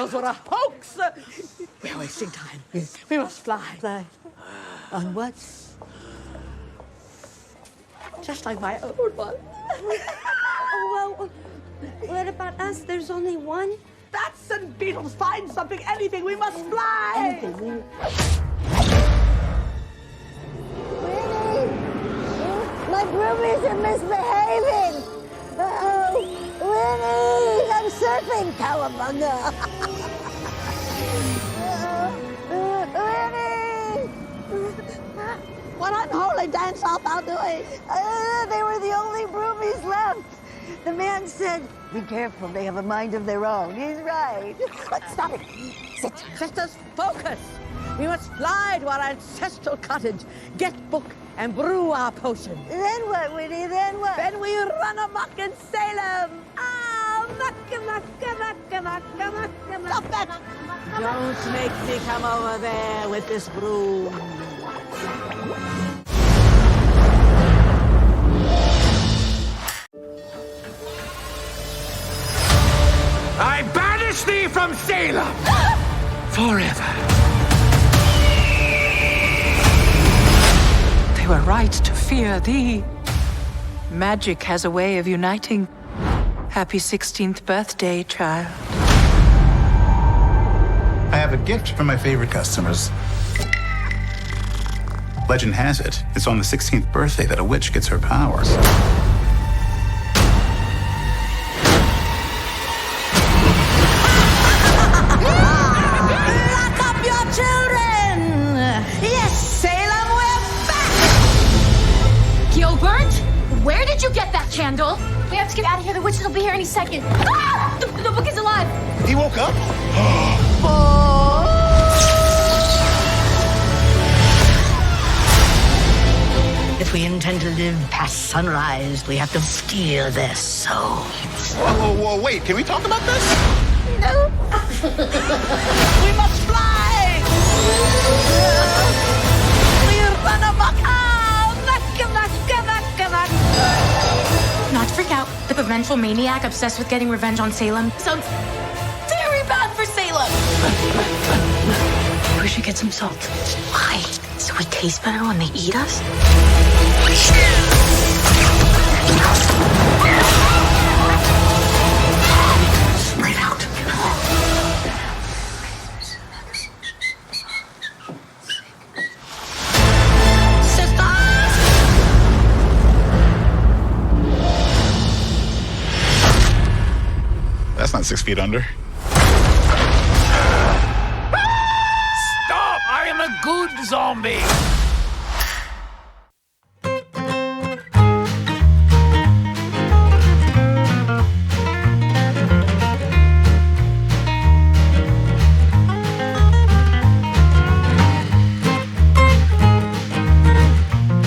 castles were a hoax. We're wasting time. Yes. We must fly. Fly. On what? Just like my old one. Well, what about us? There's only one. Bats and beetles, find something, anything. We must fly. Winnie! My broomies are misbehaving! Oh, Winnie! I'm surfing, cowabunga! Winnie! What unholy dance art thou doing? They were the only broomies left. The man said, be careful, they have a mind of their own. He's right. Stop it. Sit. Sisters, focus. We must fly to our ancestral cottage, get book, and brew our potion. Then what, Winnie? Then what? Then we run amok in Salem. Ah, Stop that! Don't make me come over there with this broom. I banish thee from Salem forever. They were right to fear thee. Magic has a way of uniting. Happy 16th birthday, child. I have a gift for my favorite customers. Legend has it, it's on the 16th birthday that a witch gets her powers. Lock up your children! Yes, Salem, we're back! Gilbert, where did you get that candle? We have to get out of here. The witches will be here any second. Ah! The book is alive. He woke up? If we intend to live past sunrise, we have to steal their souls. Whoa, wait, can we talk about this? No. We must fly! We run amok! Not to freak out. The vengeful maniac obsessed with getting revenge on Salem sounds very bad for Salem. We should get some salt. Why? So we taste better when they eat us? Spread out. Sisters! That's not 6 feet under. Stop! I am a good zombie.